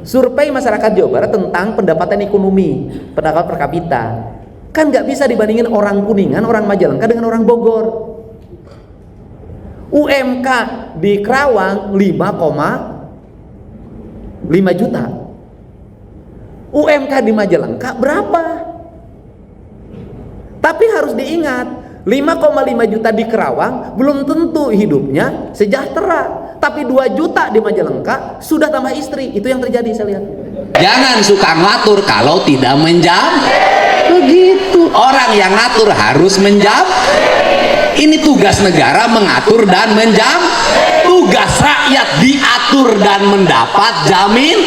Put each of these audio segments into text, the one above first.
survei masyarakat Jawa Barat tentang pendapatan ekonomi, pendapatan per kapita. Kan nggak bisa dibandingin orang Kuningan, orang Majalengka dengan orang Bogor. UMK di Kerawang 5,5 juta. UMK di Majalengka berapa? Tapi harus diingat, 5,5 juta di Kerawang belum tentu hidupnya sejahtera. Tapi 2 juta di Majalengka sudah tambah istri. Itu yang terjadi saya lihat. Jangan suka ngatur kalau tidak menjam. Begitu. Orang yang ngatur harus menjam. Ini tugas negara mengatur dan menjam. Tugas rakyat diatur dan mendapat jamin.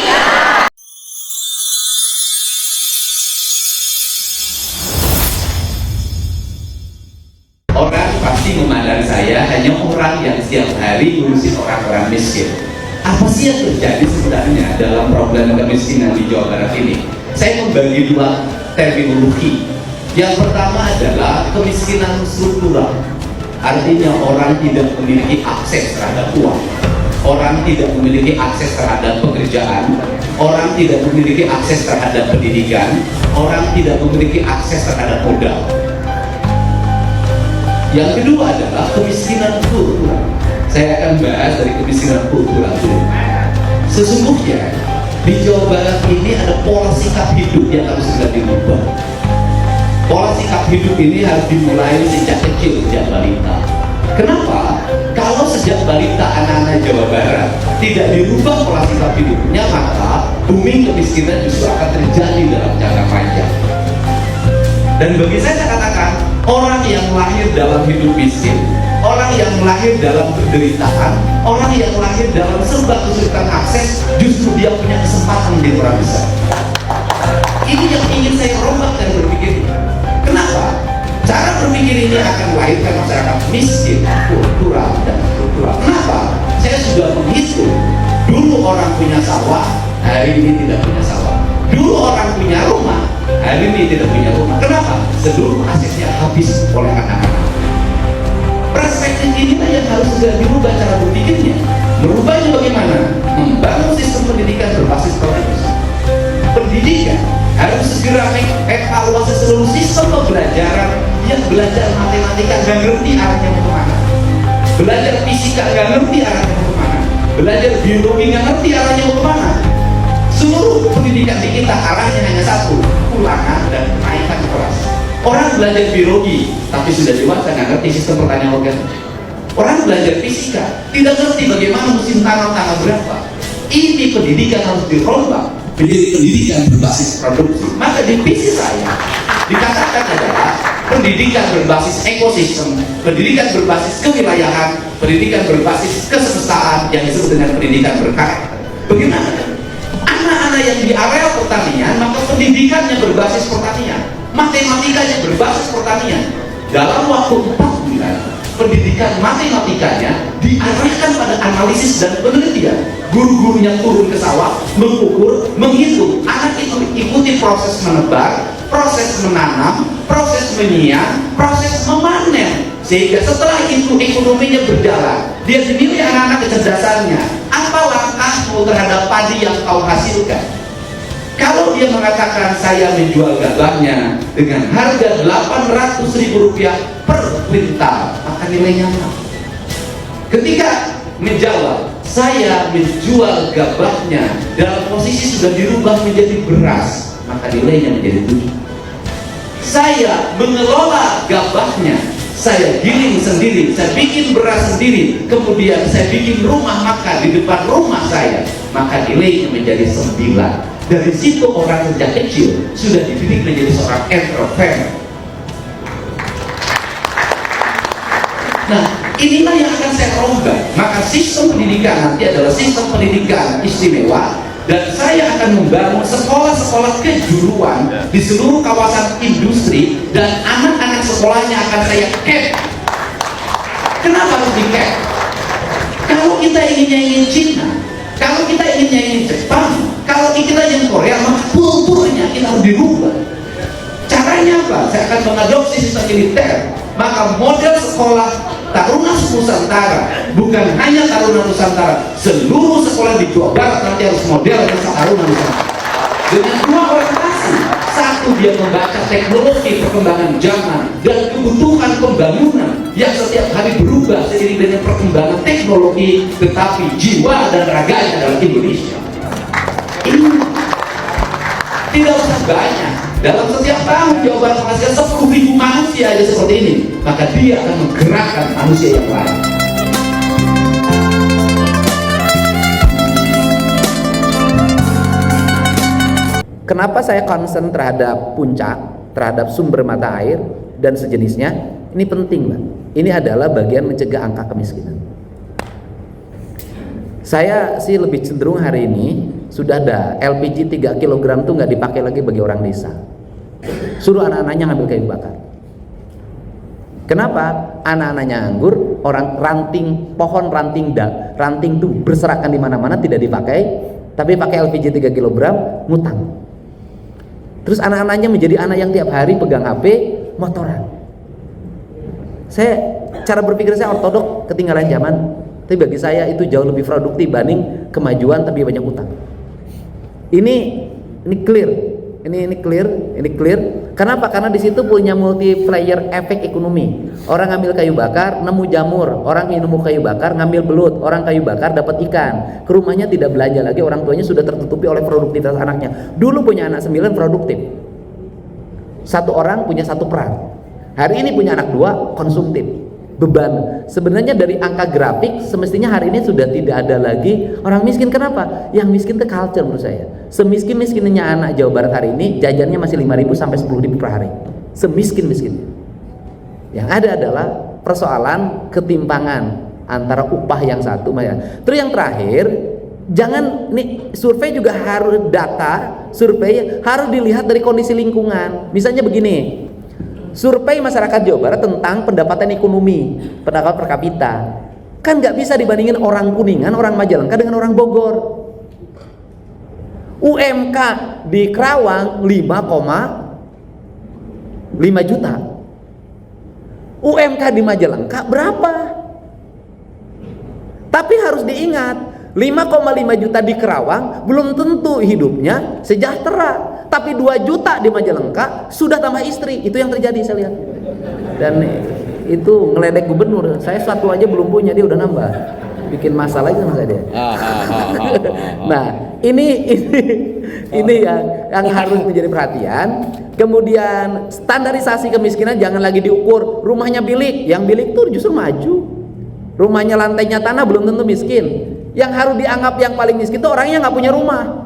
Orang pasti memandang saya hanya orang yang setiap hari ngurusin orang-orang miskin. Apa sih yang terjadi sebenarnya dalam problem kemiskinan di Jawa Barat ini? Saya membagi dua terminologi. Yang pertama adalah kemiskinan struktural. Artinya orang tidak memiliki akses terhadap uang, orang tidak memiliki akses terhadap pekerjaan, orang tidak memiliki akses terhadap pendidikan, orang tidak memiliki akses terhadap modal. Yang kedua adalah kemiskinan kultural. Saya akan bahas dari kemiskinan kultural dulu. Sesungguhnya di Jawa Barat ini ada pola sikap hidup yang harus segera dirubah. Pola sikap hidup ini harus dimulai sejak kecil, sejak balita. Kenapa? Kalau sejak balita anak-anak Jawa Barat tidak dirubah pola sikap hidupnya, maka booming kemiskinan justru akan terjadi dalam jangka panjang. Dan bagi saya katakan, orang yang lahir dalam hidup miskin, orang yang lahir dalam penderitaan, orang yang lahir dalam serba kesulitan akses, justru dia punya kesempatan menjadi orang besar. Ini yang ingin saya rombak dan berpikir. Kenapa? Cara berpikir ini akan melahirkan masyarakat miskin, kultural, dan struktural. Kenapa? Saya sudah menghitung. Dulu orang punya sawah, hari ini tidak punya sawah. Dulu orang punya rumah, hari ini tidak punya rumah. Kenapa? Seluruh asetnya habis oleh anak-anak. Perspektif inilah yang harus segera dirubah cara berpikirnya. Merubahnya bagaimana? Membangun sistem pendidikan berbasis progres. Pendidikan harus segera mengevaluasi seluruh sistem pembelajaran. Yang belajar matematika nggak ngerti arahnya mau kemana, belajar fisika nggak ngerti arahnya mau kemana, belajar biologi nggak ngerti arahnya mau kemana. Seluruh pendidikan di kita arahnya hanya satu, ulangan dan kenaikan kelas. Orang belajar biologi tapi sudah dewasa nggak ngerti sistem pertanian organik. Orang belajar fisika tidak ngerti bagaimana musim tanam tanggal berapa. Ini pendidikan harus dirombak menjadi pendidikan berbasis produksi. Maka di visi saya dikatakan adalah pendidikan berbasis ekosistem, pendidikan berbasis kewilayahan, pendidikan berbasis kesemestaan yang disebut dengan pendidikan berkarakter. Bagaimana? Anak-anak yang di area pertanian, maka pendidikannya berbasis pertanian, matematikanya berbasis pertanian. Dalam waktu 4 bulan, pendidikan matematikanya diarahkan pada analisis dan penelitian. Guru-gurunya turun ke sawah, mengukur, menghitung. Anak itu ikuti proses menebar, proses menanam, proses menyiang, proses memanen. Sehingga setelah itu ekonominya berjalan. Dia dinilai anak-anak kecerdasannya. Apa langkahmu terhadap padi yang kau hasilkan? Kalau dia mengatakan saya menjual gabahnya dengan harga Rp800.000 per kuintal, maka nilainya apa? Ketika menjawab saya menjual gabahnya dalam posisi sudah dirubah menjadi beras, maka nilainya menjadi 7. Saya mengelola gabahnya, saya giling sendiri, saya bikin beras sendiri, kemudian saya bikin rumah makan di depan rumah saya, maka nilainya menjadi 9. Dari situ orang sejak kecil sudah dididik menjadi seorang entrepreneur. Nah, inilah yang akan saya rombak. Maka sistem pendidikan nanti adalah sistem pendidikan istimewa, dan saya akan membangun sekolah-sekolah kejuruan di seluruh kawasan industri, dan anak-anak sekolahnya akan saya cap. Kenapa harus di cap? Kalau kita ingin Cina, kalau kita ingin Jepang, kalau kita yang Korea, maka kulturnya kita harus dirubah. Caranya apa? Saya akan mengadopsi sistem militer. Maka model sekolah Taruna Nusantara bukan hanya Taruna Nusantara, seluruh sekolah di Jawa Barat nanti harus model Taruna Nusantara dengan dua orientasi. Satu, dia membaca teknologi perkembangan zaman dan kebutuhan pembangunan yang setiap hari berubah seiring dengan perkembangan teknologi, tetapi jiwa dan raganya adalah Indonesia. Ini tidak usah banyak. Dalam setiap tahun Jawa Barat menghasilkan 10.000 manusia aja seperti ini, maka dia akan menggerakkan manusia yang lain. Kenapa saya concern terhadap puncak, terhadap sumber mata air dan sejenisnya? Ini penting, Pak. Ini adalah bagian mencegah angka kemiskinan. Saya sih lebih cenderung hari ini sudah ada LPG 3 kg tuh nggak dipakai lagi bagi orang desa. Suruh anak-anaknya ngambil kayu bakar. Kenapa? Anak-anaknya nganggur, orang pohon ranting tuh berserakan di mana-mana tidak dipakai, tapi pakai LPG 3 kg ngutang. Terus anak-anaknya menjadi anak yang tiap hari pegang HP, motoran. Cara berpikir saya ortodok, ketinggalan zaman. Tapi bagi saya itu jauh lebih produktif banding kemajuan tapi banyak utang. Ini clear. Ini clear. Kenapa? Karena di situ punya multiplier efek ekonomi. Orang ngambil kayu bakar, nemu jamur. Orang nemu kayu bakar, ngambil belut. Orang kayu bakar dapat ikan. Ke rumahnya tidak belanja lagi, orang tuanya sudah tertutupi oleh produktivitas anaknya. Dulu punya anak 9 produktif. Satu orang punya satu peran. Hari ini punya anak 2 konsumtif. Beban. Sebenarnya dari angka grafik semestinya hari ini sudah tidak ada lagi orang miskin. Kenapa? Yang miskin itu culture menurut saya. Semiskin-miskinnya anak Jawa Barat hari ini jajannya masih 5.000 sampai 10.000 per hari. Semiskin-miskinnya. Yang ada adalah persoalan ketimpangan antara upah yang satu. Terus yang terakhir, jangan nih survei juga harus survei harus dilihat dari kondisi lingkungan. Misalnya begini. Survei masyarakat Jawa Barat tentang pendapatan ekonomi, pendapatan per kapita, kan nggak bisa dibandingin orang Kuningan, orang Majalengka dengan orang Bogor. UMK di Kerawang 5,5 juta. UMK di Majalengka berapa? Tapi harus diingat, 5,5 juta di Kerawang belum tentu hidupnya sejahtera. Tapi 2 juta di Majalengka sudah tambah istri. Itu yang terjadi saya lihat. Dan itu ngeledek gubernur. Saya satu aja belum punya, dia udah nambah. Bikin masalah itu sama saya dia. Nah, ini yang harus menjadi perhatian. Kemudian standarisasi kemiskinan jangan lagi diukur rumahnya bilik. Yang bilik tuh justru maju. Rumahnya lantainya tanah belum tentu miskin. Yang harus dianggap yang paling miskin itu orangnya nggak punya rumah.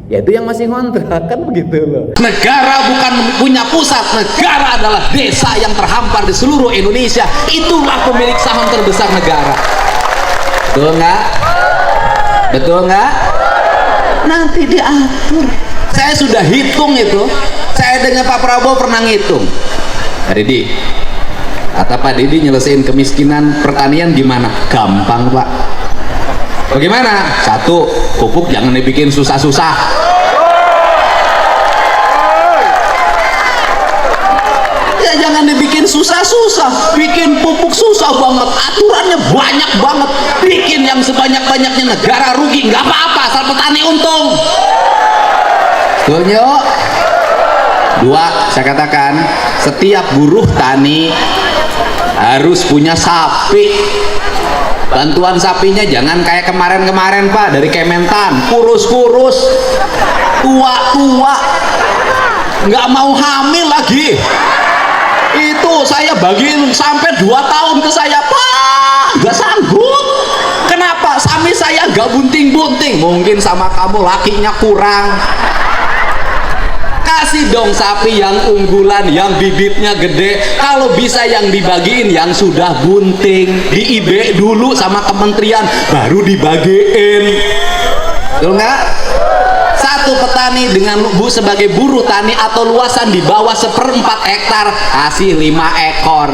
Yaitu yang masih ngontrak, kan begitu loh. Negara bukan punya pusat, negara adalah desa yang terhampar di seluruh Indonesia. Itulah pemilik saham terbesar negara. Betul nggak? Betul nggak? Nanti diatur. Saya sudah hitung itu. Saya dengan Pak Prabowo pernah ngitung. Pak Didi, kata Pak Didi nyelesain kemiskinan pertanian gimana? Gampang, Pak. Bagaimana? 1, pupuk jangan dibikin susah-susah. Ya jangan dibikin susah-susah. Bikin pupuk susah banget. Aturannya banyak banget. Bikin yang sebanyak-banyaknya, negara rugi. Nggak apa-apa, asal petani untung. Betul, 2, saya katakan setiap buruh tani harus punya sapi. Bantuan sapinya jangan kayak kemarin-kemarin Pak, dari Kementan, kurus-kurus, tua-tua, nggak mau hamil lagi. Itu saya bagiin sampai 2 tahun ke saya, Pak, nggak sanggup. Kenapa? Sapi saya nggak bunting-bunting. Mungkin sama kamu lakinya kurang. Kasih dong sapi yang unggulan, yang bibitnya gede. Kalau bisa yang dibagiin yang sudah bunting, di IB dulu sama kementerian, baru dibagiin. Betul nggak? Satu petani dengan sebagai buruh tani atau luasan di bawah 1/4 hektar, kasih 5 ekor.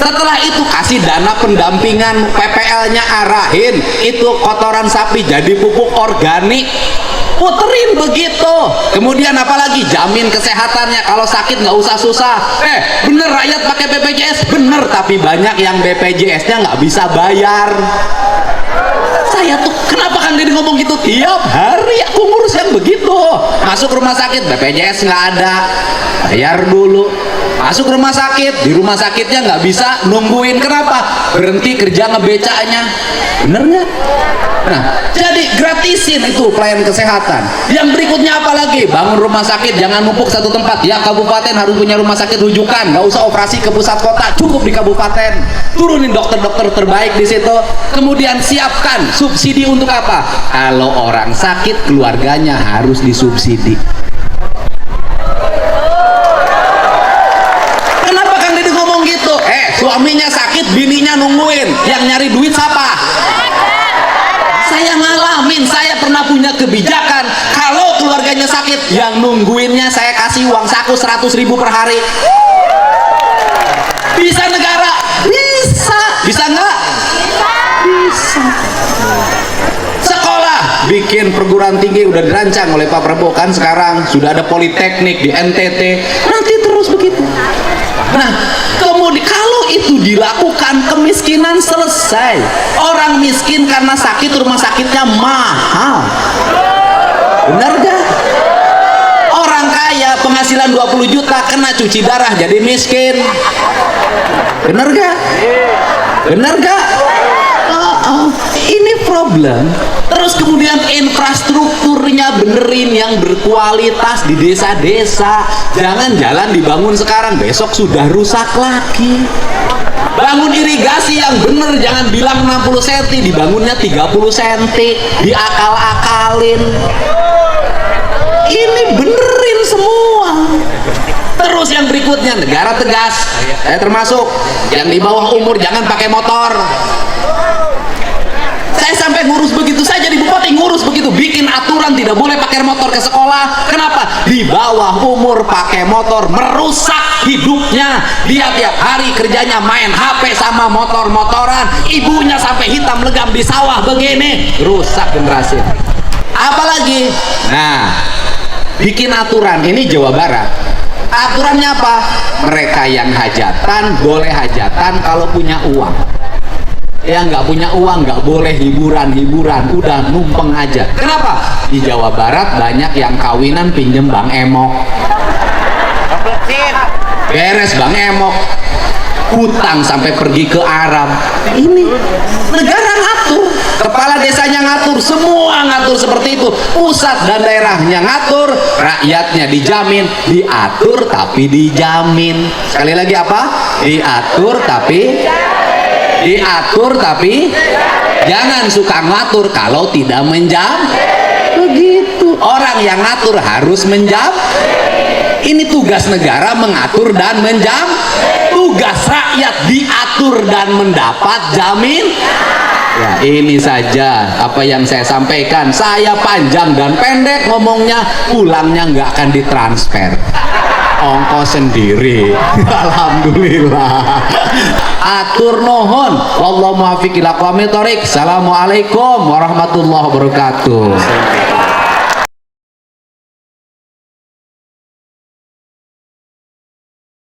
Setelah itu kasih dana pendampingan, PPL-nya arahin, itu kotoran sapi jadi pupuk organik. puterin begitu. Kemudian apalagi jamin kesehatannya, kalau sakit nggak usah susah. Bener rakyat pakai BPJS, bener, tapi banyak yang BPJS-nya nggak bisa bayar. Saya tuh kenapa kan dia ngomong gitu tiap hari, aku ngurus yang begitu. Masuk rumah sakit BPJS nggak ada, bayar dulu. Masuk rumah sakit, di rumah sakitnya nggak bisa nungguin, kenapa? Berhenti kerja ngebecanya, bener nggak? Nah, jadi gratisin itu pelayanan kesehatan. Yang berikutnya apa lagi? Bangun rumah sakit, jangan numpuk satu tempat. Ya, kabupaten harus punya rumah sakit rujukan, nggak usah operasi ke pusat kota, cukup di kabupaten. Turunin dokter-dokter terbaik di situ. Kemudian siapkan subsidi untuk apa? Kalau orang sakit, keluarganya harus disubsidi. Kenapa Kang Deddy ngomong gitu? Suaminya sakit, bininya nungguin, yang nyari duit siapa? Saya ngalamin, saya pernah punya kebijakan, kalau keluarganya sakit, yang nungguinnya saya kasih uang saku 100.000 per hari. Bisa negara? Bisa. Bisa nggak? Bisa. Sekolah, bikin perguruan tinggi udah dirancang oleh Pak Prabowo kan, sekarang sudah ada politeknik di NTT, nanti terus begitu. Nah, kemudian kalau itu dilakukan, kemiskinan selesai. Orang miskin karena sakit, rumah sakitnya mahal. Benar gak? Orang kaya penghasilan 20 juta kena cuci darah jadi miskin. Benar gak? Benar gak? Ini problem. Terus kemudian infrastrukturnya benerin yang berkualitas di desa-desa. Jangan jalan dibangun sekarang, besok sudah rusak lagi. Bangun irigasi yang bener, jangan bilang 60 cm, dibangunnya 30 cm, diakal-akalin. Ini benerin semua. Terus yang berikutnya, negara tegas, termasuk yang di bawah umur jangan pakai motor. Saya sampai ngurus begitu, saya jadi bupati ngurus begitu, bikin aturan tidak boleh pakai motor ke sekolah. Kenapa? Di bawah umur pakai motor merusak hidupnya. Dia tiap hari kerjanya main HP sama motor-motoran, ibunya sampai hitam legam di sawah begini, rusak generasi. Apalagi, nah, bikin aturan, ini Jawa Barat. Aturannya apa? Mereka yang hajatan boleh hajatan kalau punya uang. Yang nggak punya uang nggak boleh hiburan-hiburan, udah numpeng aja. Kenapa? Di Jawa Barat banyak yang kawinan pinjem Bang Emok. Beres Bang Emok, hutang sampai pergi ke Arab. Ini negara ngatur, kepala desanya ngatur, semua ngatur seperti itu. Pusat dan daerahnya ngatur, rakyatnya dijamin, diatur tapi dijamin. Sekali lagi apa? Diatur tapi jangan suka ngatur kalau tidak menjam. Begitu. Orang yang ngatur harus menjam. Ini tugas negara mengatur dan menjam. Tugas rakyat diatur dan mendapat jamin. Ya, ini saja apa yang saya sampaikan. Saya panjang dan pendek ngomongnya, pulangnya nggak akan ditransfer, ongkos sendiri. Alhamdulillah. Atur nuhun. Wallahu muwaffiq ila aqwamit thoriq. Assalamualaikum warahmatullahi wabarakatuh.